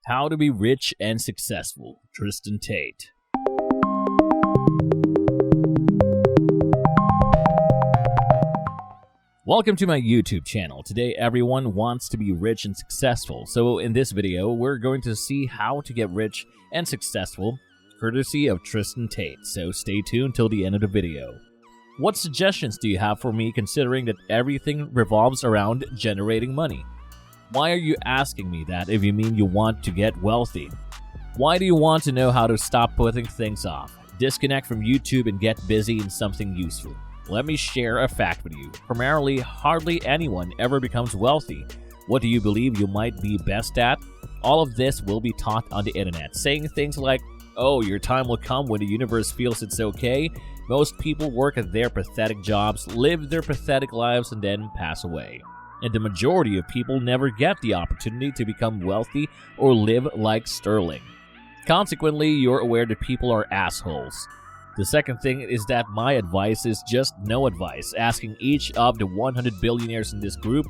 How to be rich and successful. Tristan Tate. Welcome to my YouTube channel. Today everyone wants to be rich and successful. So in this video, we're going to see how to get rich and successful, courtesy of Tristan Tate. So stay tuned till the end of the video. What suggestions do you have for me, considering that everything revolves around generating money? Why are you asking me that if you mean you want to get wealthy? Why do you want to know how to stop putting things off, disconnect from YouTube and get busy in something useful? Let me share a fact with you. Primarily, hardly anyone ever becomes wealthy. What do you believe you might be best at? All of this will be taught on the internet, saying things like, oh, your time will come when the universe feels it's okay. Most people work at their pathetic jobs, live their pathetic lives, and then pass away. And the majority of people never get the opportunity to become wealthy or live like Sterling. Consequently, you're aware that people are assholes. The second thing is that my advice is just no advice, asking each of the 100 billionaires in this group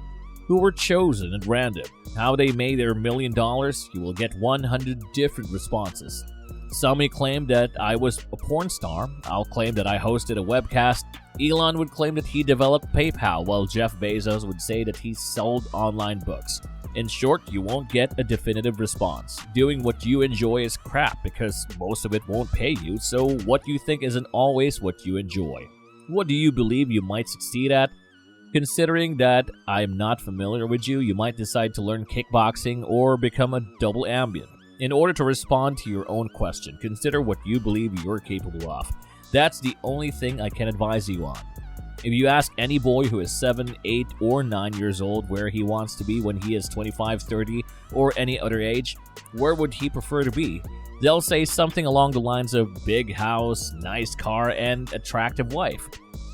who were chosen at random how they made their $1 million. You will get 100 different responses. Some may claim that I was a porn star. I'll claim that I hosted a webcast. Elon would claim that he developed PayPal, while Jeff Bezos would say that he sold online books. In short, you won't get a definitive response. Doing what you enjoy is crap because most of it won't pay you, so what you think isn't always what you enjoy. What do you believe you might succeed at? Considering that I'm not familiar with you, you might decide to learn kickboxing or become a double ambient. In order to respond to your own question, consider what you believe you're capable of. That's the only thing I can advise you on. If you ask any boy who is 7, 8, or 9 years old where he wants to be when he is 25, 30, or any other age, where would he prefer to be? They'll say something along the lines of big house, nice car, and attractive wife.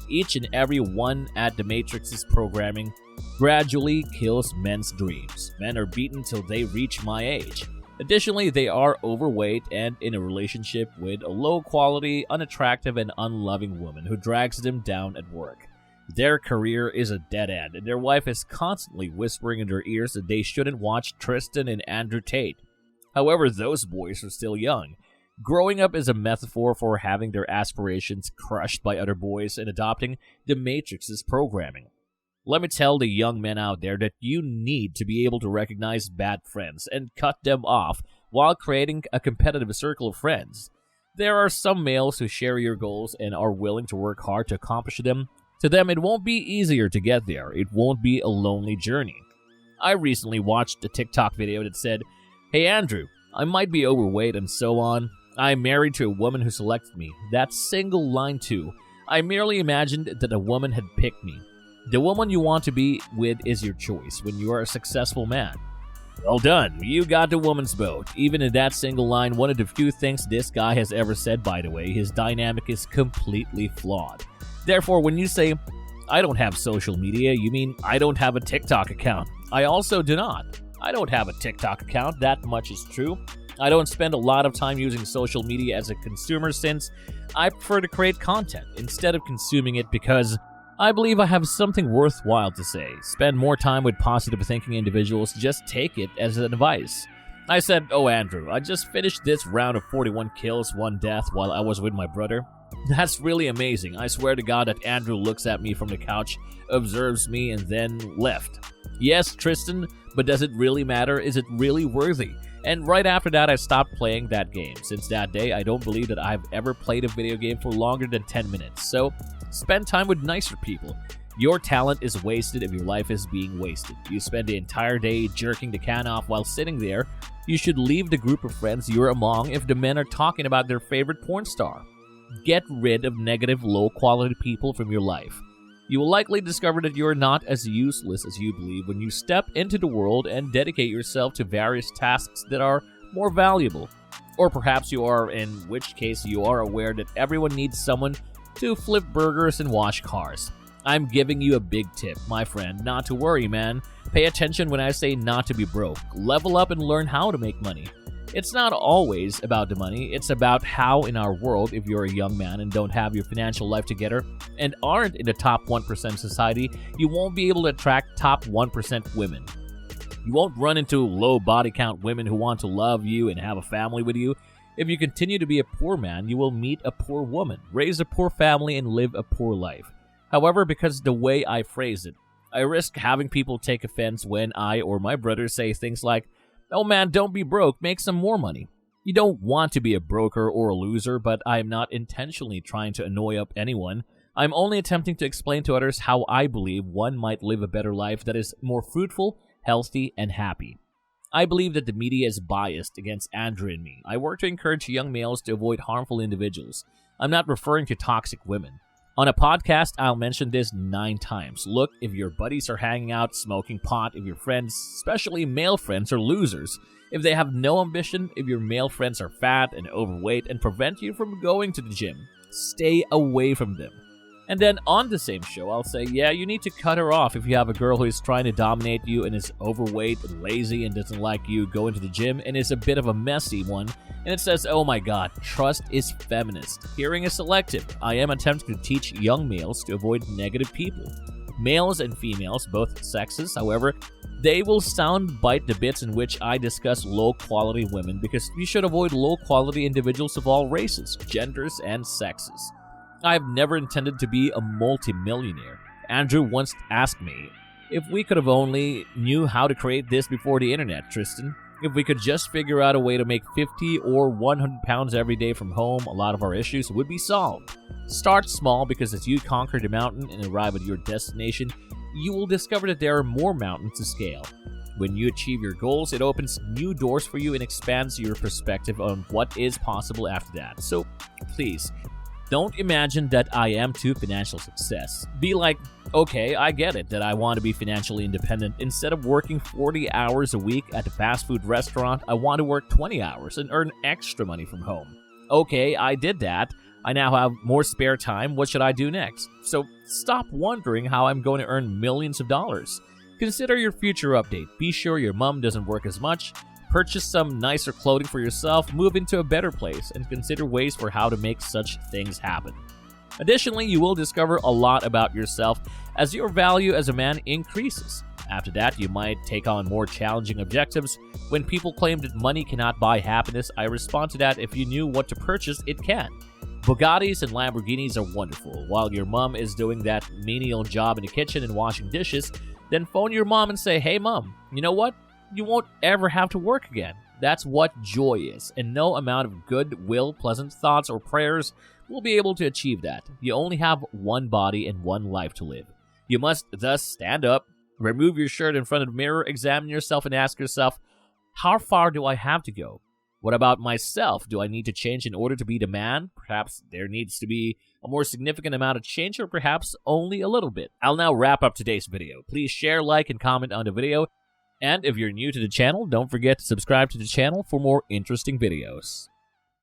Each and every one at the Matrix's programming gradually kills men's dreams. Men are beaten till they reach my age. Additionally, they are overweight and in a relationship with a low-quality, unattractive, and unloving woman who drags them down at work. Their career is a dead end, and their wife is constantly whispering in their ears that they shouldn't watch Tristan and Andrew Tate. However, those boys are still young. Growing up is a metaphor for having their aspirations crushed by other boys and adopting the Matrix's programming. Let me tell the young men out there that you need to be able to recognize bad friends and cut them off while creating a competitive circle of friends. There are some males who share your goals and are willing to work hard to accomplish them. To them, it won't be easier to get there. It won't be a lonely journey. I recently watched a TikTok video that said, "Hey Andrew, I might be overweight and so on. I'm married to a woman who selected me." That single line too. I merely imagined that a woman had picked me. The woman you want to be with is your choice when you are a successful man. Well done, you got the woman's vote. Even in that single line, one of the few things this guy has ever said, by the way, his dynamic is completely flawed. Therefore, when you say, I don't have social media, you mean I don't have a TikTok account. I also do not. I don't have a TikTok account, that much is true. I don't spend a lot of time using social media as a consumer since I prefer to create content instead of consuming it because I believe I have something worthwhile to say. Spend more time with positive thinking individuals. Just take it as an advice. I said, oh Andrew, I just finished this round of 41 kills, 1 death while I was with my brother. That's really amazing. I swear to God that Andrew looks at me from the couch, observes me, and then left. Yes, Tristan, but does it really matter? Is it really worthy? And right after that, I stopped playing that game. Since that day, I don't believe that I've ever played a video game for longer than 10 minutes. So, spend time with nicer people. Your talent is wasted if your life is being wasted. You spend the entire day jerking the can off while sitting there. You should leave the group of friends you're among if the men are talking about their favorite porn star. Get rid of negative, low-quality people from your life. You will likely discover that you are not as useless as you believe when you step into the world and dedicate yourself to various tasks that are more valuable. Or perhaps you are, in which case you are aware that everyone needs someone to flip burgers and wash cars. I'm giving you a big tip, my friend, not to worry, man. Pay attention when I say not to be broke. Level up and learn how to make money. It's not always about the money, it's about how in our world, if you're a young man and don't have your financial life together and aren't in the top 1% society, you won't be able to attract top 1% women. You won't run into low body count women who want to love you and have a family with you. If you continue to be a poor man, you will meet a poor woman, raise a poor family, and live a poor life. However, because the way I phrase it, I risk having people take offense when I or my brother say things like, "Oh man, don't be broke, make some more money." You don't want to be a broker or a loser, but I am not intentionally trying to annoy up anyone. I'm only attempting to explain to others how I believe one might live a better life that is more fruitful, healthy, and happy. I believe that the media is biased against Andrew and me. I work to encourage young males to avoid harmful individuals. I'm not referring to toxic women. On a podcast, I'll mention this 9 times. Look, if your buddies are hanging out, smoking pot, if your friends, especially male friends, are losers, if they have no ambition, if your male friends are fat and overweight and prevent you from going to the gym, stay away from them. And then on the same show, I'll say, yeah, you need to cut her off if you have a girl who is trying to dominate you and is overweight and lazy and doesn't like you going to the gym and is a bit of a messy one. And it says, oh my god, trust is feminist. Hearing is selective. I am attempting to teach young males to avoid negative people. Males and females, both sexes, however, they will soundbite the bits in which I discuss low-quality women because you should avoid low-quality individuals of all races, genders, and sexes. I've never intended to be a multimillionaire. Andrew once asked me, if we could have only knew how to create this before the internet, Tristan, if we could just figure out a way to make 50 or 100 pounds every day from home, a lot of our issues would be solved. Start small because as you conquer the mountain and arrive at your destination, you will discover that there are more mountains to scale. When you achieve your goals, it opens new doors for you and expands your perspective on what is possible after that. So please, don't imagine that I am to financial success. Be like, okay, I get it that I want to be financially independent. Instead of working 40 hours a week at a fast food restaurant, I want to work 20 hours and earn extra money from home. Okay, I did that. I now have more spare time. What should I do next? So stop wondering how I'm going to earn millions of dollars. Consider your future update. Be sure your mom doesn't work as much. Purchase some nicer clothing for yourself, move into a better place, and consider ways for how to make such things happen. Additionally, you will discover a lot about yourself as your value as a man increases. After that, you might take on more challenging objectives. When people claim that money cannot buy happiness, I respond to that: if you knew what to purchase, it can. Bugattis and Lamborghinis are wonderful. While your mom is doing that menial job in the kitchen and washing dishes, then phone your mom and say, hey mom, you know what? You won't ever have to work again. That's what joy is, and no amount of goodwill, pleasant thoughts, or prayers will be able to achieve that. You only have one body and one life to live. You must thus stand up, remove your shirt in front of the mirror, examine yourself, and ask yourself, how far do I have to go? What about myself? Do I need to change in order to be the man? Perhaps there needs to be a more significant amount of change, or perhaps only a little bit. I'll now wrap up today's video. Please share, like, and comment on the video. And if you're new to the channel, don't forget to subscribe to the channel for more interesting videos.